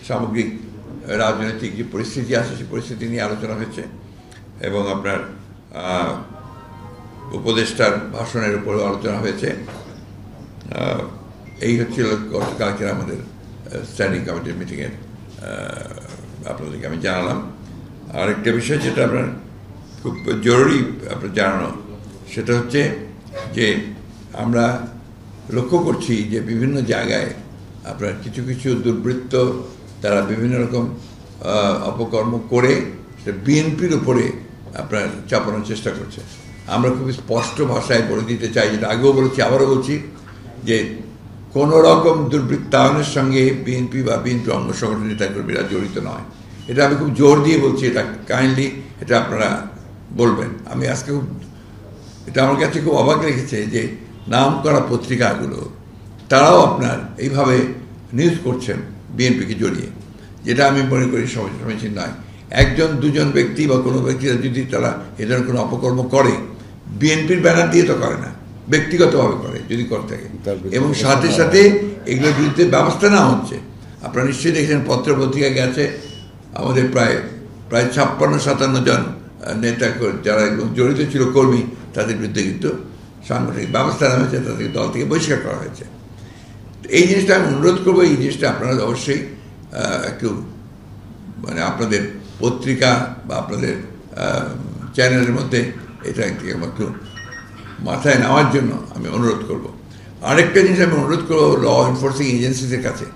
সামগ্রিক রাজনৈতিক যে পরিস্থিতি আছে সেই পরিস্থিতি নিয়ে আলোচনা হয়েছে এবং আপনার উপদেষ্টার ভাষণের উপরেও আলোচনা হয়েছে। এই হচ্ছিল গতকালকের আমাদের স্ট্যান্ডিং কমিটির মিটিংয়ের আপনাদেরকে আমি জানালাম। আরেকটা বিষয় যেটা আপনার খুব জরুরি আপনার জানানো, সেটা হচ্ছে যে আমরা লক্ষ্য করছি যে বিভিন্ন জায়গায় আপনার কিছু কিছু দুর্বৃত্ত তারা বিভিন্ন রকম অপকর্ম করে সেটা বিএনপির উপরে আপনার চাপানোর চেষ্টা করছে। আমরা খুব স্পষ্ট ভাষায় বলে দিতে চাই, যেটা আগেও বলেছি আবারও বলছি, যে কোনো রকম দুর্বৃত্তায়নের সঙ্গে বিএনপি বা বিএনপি অঙ্গ সংগঠন নেতাকর্মীরা জড়িত নয়। এটা আমি খুব জোর দিয়ে বলছি, এটা কাইন্ডলি এটা আপনারা বলবেন। আমি আজকে খুব এটা আমার কাছে খুব অবাক রেখেছে যে নাম করা পত্রিকাগুলো তারাও আপনার এইভাবে নিউজ করছেন বিএনপিকে জড়িয়ে, যেটা আমি মনে করি সমীচীন নয়। একজন দুজন ব্যক্তি বা কোনো ব্যক্তিরা যদি তারা এ ধরনের কোনো অপকর্ম করে, বিএনপির ব্যানার দিয়ে তো করে না, ব্যক্তিগতভাবে করে যদি করে থাকে, এবং সাথে সাথে এগুলোর বিরুদ্ধে ব্যবস্থা নেওয়া হচ্ছে। আপনারা নিশ্চয়ই দেখেছেন পত্র পত্রিকায় গেছে আমাদের প্রায় 56-57 জন নেতা যারা জড়িত ছিল কর্মী, তাদের বিরুদ্ধে কিন্তু সাংগঠনিক ব্যবস্থা নেওয়া হয়েছে, তাদেরকে দল থেকে বহিষ্কার করা হয়েছে। এই জিনিসটা আমি অনুরোধ করবো, এই জিনিসটা আপনারা অবশ্যই একটু মানে আপনাদের পত্রিকা বা আপনাদের চ্যানেলের মধ্যে এটা একটু মাথায় নেওয়ার জন্য আমি অনুরোধ করব। আরেকটা জিনিস আমি অনুরোধ করবো ল এনফোর্সিং এজেন্সিদের কাছে,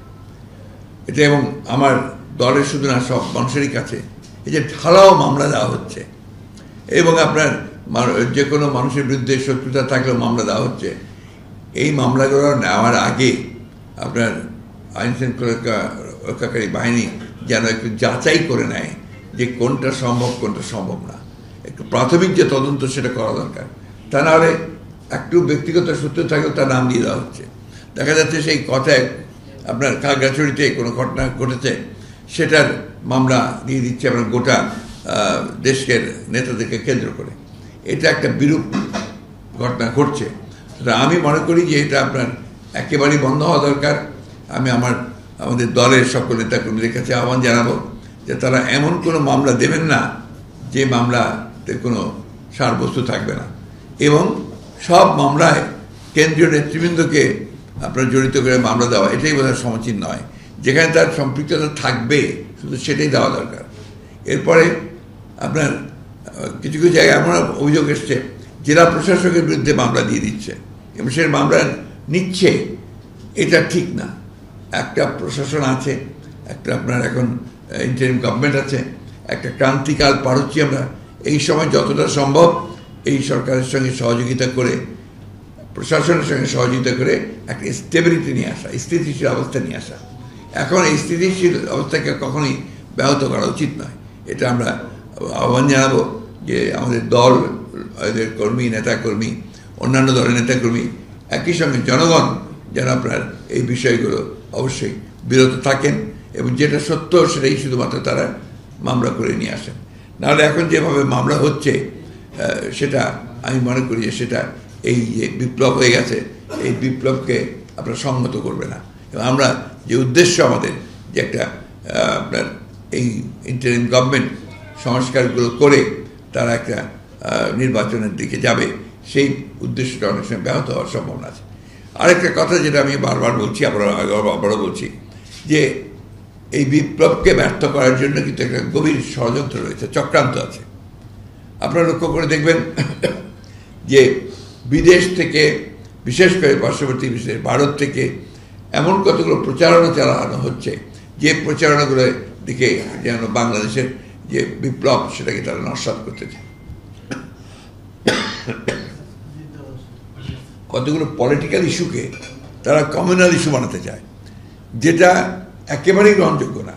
এটা এবং আমার দলের শুধু না সব মানুষেরই কাছে, এই যে ঢালাও মামলা দেওয়া হচ্ছে এবং আপনার যে কোনো মানুষের বিরুদ্ধে শত্রুতা থাকলেও মামলা দেওয়া হচ্ছে, এই মামলাগুলো নেওয়ার আগে আপনার আইন শৃঙ্খলা রক্ষাকারী বাহিনী যেন একটু যাচাই করে নেয় যে কোনটা সম্ভব না। একটু প্রাথমিক যে তদন্ত সেটা করা দরকার। তা নাহলে একটু ব্যক্তিগত সূত্র থাকলেও তার নাম দিয়ে দেওয়া হচ্ছে। দেখা যাচ্ছে সেই কথায় আপনার খাগড়াছড়িতে কোনো ঘটনা ঘটেছে, সেটার মামলা দিয়ে দিচ্ছে আপনার গোটা দেশের নেতাদেরকে কেন্দ্র করে। এটা একটা বিরূপ ঘটনা ঘটছে। আমি মনে করি যে এটা আপনার একেবারেই বন্ধ হওয়া দরকার। আমি আমাদের দলের সকল নেতাকর্মীদের কাছে আহ্বান জানাবো যে তারা এমন কোনো মামলা দেবেন না যে মামলাতে কোনো সারবস্তু থাকবে না, এবং সব মামলায় কেন্দ্রীয় নেতৃবৃন্দকে আপনার জড়িত করে মামলা দেওয়া এটাই বোধহয় সমীচীন নয়। যেখানে তার সম্পৃক্ততা থাকবে শুধু সেটাই দেওয়া দরকার। এরপরে আপনার কিছু কিছু জায়গায় এমন অভিযোগ এসছে জেলা প্রশাসকের বিরুদ্ধে মামলা দিয়ে দিচ্ছে এবং সে মামলা নিচ্ছে, এটা ঠিক না। একটা প্রশাসন আছে, একটা আপনার এখন ইন্টারিম গভর্নমেন্ট আছে, একটা ক্রান্তিকাল পার হচ্ছি আমরা। এই সময় যতটা সম্ভব এই সরকারের সঙ্গে সহযোগিতা করে, প্রশাসনের সঙ্গে সহযোগিতা করে একটা স্টেবিলিটি নিয়ে আসা, স্থিতিশীল অবস্থা নিয়ে আসা। এখন এই স্থিতিশীল অবস্থাকে কখনোই ব্যাহত করা উচিত নয়। এটা আমরা আহ্বান জানাবো যে আমাদের দল, এদের কর্মী, নেতাকর্মী, অন্যান্য দলের নেতাকর্মী, একই সঙ্গে জনগণ যেন আপনার এই বিষয়গুলো অবশ্যই বিরত থাকেন এবং যেটা সত্য সেটাই শুধুমাত্র তারা মামলা করে নিয়ে আসেন। নাহলে এখন যেভাবে মামলা হচ্ছে সেটা আমি মনে করি যে সেটা এই যে বিপ্লব হয়ে গেছে, এই বিপ্লবকে আপনার সংহত করবে না। এবং আমরা যে উদ্দেশ্য আমাদের যে একটা আপনার এই ইন্টারিম গভর্নমেন্ট সংস্কারগুলো করে তারা একটা নির্বাচনের দিকে যাবে, সেই উদ্দেশ্যটা অনেক সময় ব্যাহত হওয়ার সম্ভাবনা আছে। আরেকটা কথা যেটা আমি বারবার বলছি, আবারও বলছি, যে এই বিপ্লবকে ব্যর্থ করার জন্য কিন্তু একটা গভীর ষড়যন্ত্র রয়েছে, চক্রান্ত আছে। আপনারা লক্ষ্য করে দেখবেন যে বিদেশ থেকে, বিশেষ করে পার্শ্ববর্তী বিশেষ ভারত থেকে এমন কতগুলো প্রচারণা চালানো হচ্ছে যে প্রচারণাগুলোর দিকে যেন বাংলাদেশের যে বিপ্লব সেটাকে তারা নস্যাৎ করতে চায়। কতগুলো পলিটিক্যাল ইস্যুকে তারা কমিউনাল ইস্যু বানাতে চায়, যেটা একেবারেই গ্রহণযোগ্য না।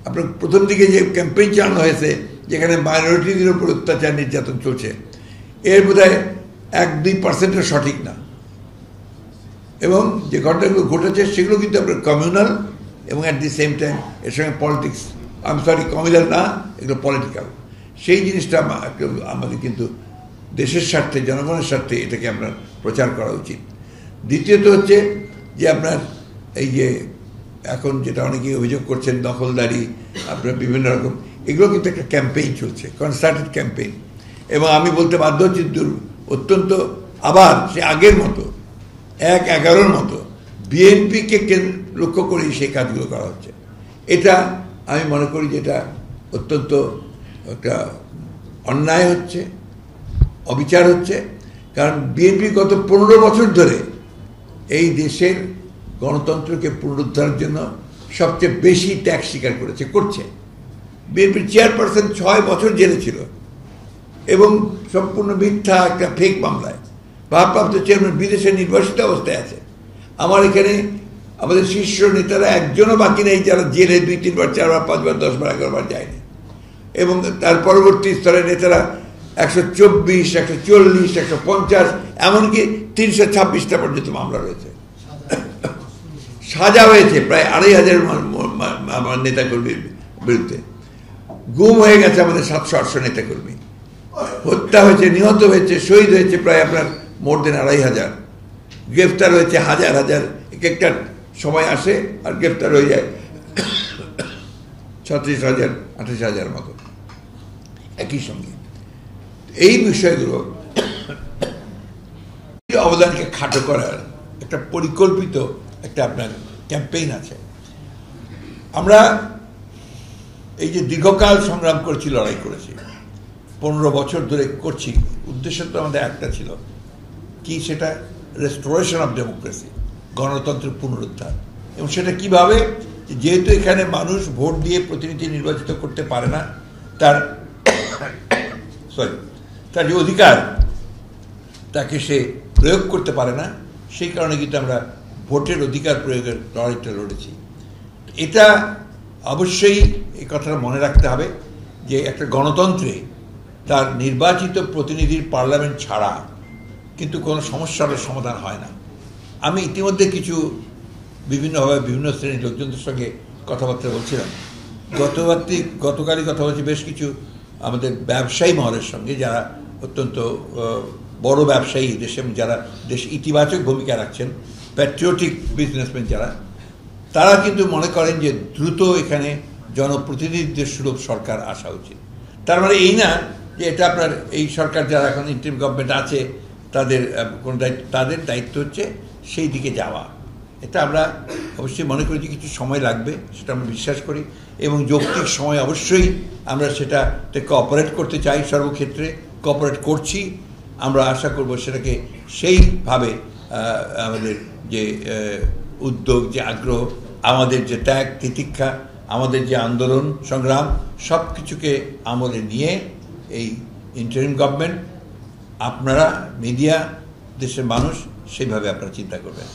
আপনার প্রথম দিকে যে ক্যাম্পেইন চালানো হয়েছে যেখানে মাইনরিটিদের উপর অত্যাচার নির্যাতন চলছে, এর বোধহয় 1-2% সঠিক না, এবং যে ঘটনাগুলো ঘটেছে সেগুলো কিন্তু আপনার কমিউনাল এবং অ্যাট দি সেম টাইম এর সঙ্গে পলিটিক্স, কমিউনাল না, এগুলো পলিটিক্যাল। সেই জিনিসটা আমাদের কিন্তু দেশের স্বার্থে, জনগণের স্বার্থে এটাকে আপনার প্রচার করা উচিত। দ্বিতীয়ত হচ্ছে যে আপনার এই যে এখন যেটা অনেকে অভিযোগ করছেন দখলদারি, আপনার বিভিন্ন রকম, এগুলো কিন্তু একটা ক্যাম্পেইন চলছে, কনসার্টেড ক্যাম্পেইন। এবং আমি বলতে বাধ্য হচ্ছি অত্যন্ত আবার সে আগের মতো 1-11-র মতো বিএনপিকে লক্ষ্য করেই সেই কাজগুলো করা হচ্ছে। এটা আমি মনে করি যে এটা অত্যন্ত একটা অন্যায় হচ্ছে, অবিচার হচ্ছে। কারণ বিএনপি গত 15 বছর ধরে এই দেশের গণতন্ত্রকে পুনরুদ্ধারের জন্য সবচেয়ে বেশি ত্যাগ স্বীকার করছে। বিএনপির চেয়ারপারসন 6 বছর জেলে ছিল এবং সম্পূর্ণ মিথ্যা একটা ফেক মামলায়। ভারপ্রাপ্ত চেয়ারম্যান বিদেশে নির্বাসিত অবস্থায় আছে। আমার এখানে আমাদের শীর্ষ নেতারা একজনও বাকি নেই যারা জেলে 2-3 বার 4 বার 5 বার 10 বার 11 বার যায়নি। এবং তার পরবর্তী স্তরের নেতারা 124, 140, 150, এমনকি 326টা পর্যন্ত মামলা রয়েছে। সাজা হয়েছে প্রায় 2500 নেতাকর্মীর বিরুদ্ধে। গুম হয়ে গেছে আমাদের 700-800 নেতাকর্মী। হত্যা হয়েছে, নিহত হয়েছে, শহীদ হয়েছে প্রায় আপনার মোর দেন 2500। গ্রেফতার হয়েছে হাজার হাজার। একটা সময় আসে আর গ্রেফতার হয়ে যায় 36,000, 28,000 মতো একই সঙ্গে। এই বিষয়গুলো অবদানকে খাটো করার একটা পরিকল্পিত একটা আপনার ক্যাম্পেইন আছে। আমরা এই যে দীর্ঘকাল সংগ্রাম করেছি, লড়াই করেছি, 15 বছর ধরে করছি, উদ্দেশ্য তো আমাদের একটা ছিল কি, সেটা রেস্টোরেশন অফ ডেমোক্রেসি, গণতন্ত্রের পুনরুদ্ধার। এবং সেটা কিভাবে, যেহেতু এখানে মানুষ ভোট দিয়ে প্রতিনিধি নির্বাচিত করতে পারে না, তার যে অধিকার তাকে সে প্রয়োগ করতে পারে না, সেই কারণে কিন্তু আমরা ভোটের অধিকার প্রয়োগের লড়াইটা লড়েছি। এটা অবশ্যই এই কথাটা মনে রাখতে হবে যে একটা গণতন্ত্রে তার নির্বাচিত প্রতিনিধির পার্লামেন্ট ছাড়া কিন্তু কোনো সমস্যার সমাধান হয় না। আমি ইতিমধ্যে বিভিন্নভাবে বিভিন্ন শ্রেণীর লোকজনদের সঙ্গে কথাবার্তা বলছিলাম। গতকালই কথা বলছি বেশ কিছু আমাদের ব্যবসায়ী মহলের সঙ্গে, যারা অত্যন্ত বড় ব্যবসায়ী দেশে, যারা দেশ ইতিবাচক ভূমিকা রাখছেন, প্যাট্রিয়টিক বিজনেসম্যান যারা, তারা কিন্তু মনে করেন যে দ্রুত এখানে জনপ্রতিনিধিদের সুলভ সরকার আসা উচিত। তার মানে এই না যে এটা আপনার এই সরকার যারা এখন ইন্টারিম গভর্নমেন্ট আছে তাদের কোনো দায়িত্ব, তাদের দায়িত্ব হচ্ছে সেই দিকে যাওয়া। এটা আমরা অবশ্যই মনে করি যে কিছু সময় লাগবে, সেটা আমরা বিশ্বাস করি, এবং যৌক্তিক সময় অবশ্যই আমরা সেটাতে কোঅপারেট করতে চাই, সর্বক্ষেত্রে কোঅপারেট করছি। আমরা আশা করব সেটাকে সেইভাবে আমাদের যে উদ্যোগ, যে আগ্রহ, আমাদের যে ত্যাগ তিতিক্ষা, আমাদের যে আন্দোলন সংগ্রাম, সব কিছুকে আমলে নিয়ে এই ইন্টারিম গভর্নমেন্ট, আপনারা মিডিয়া, দেশের মানুষ সেইভাবে আপনারা চিন্তা করবেন।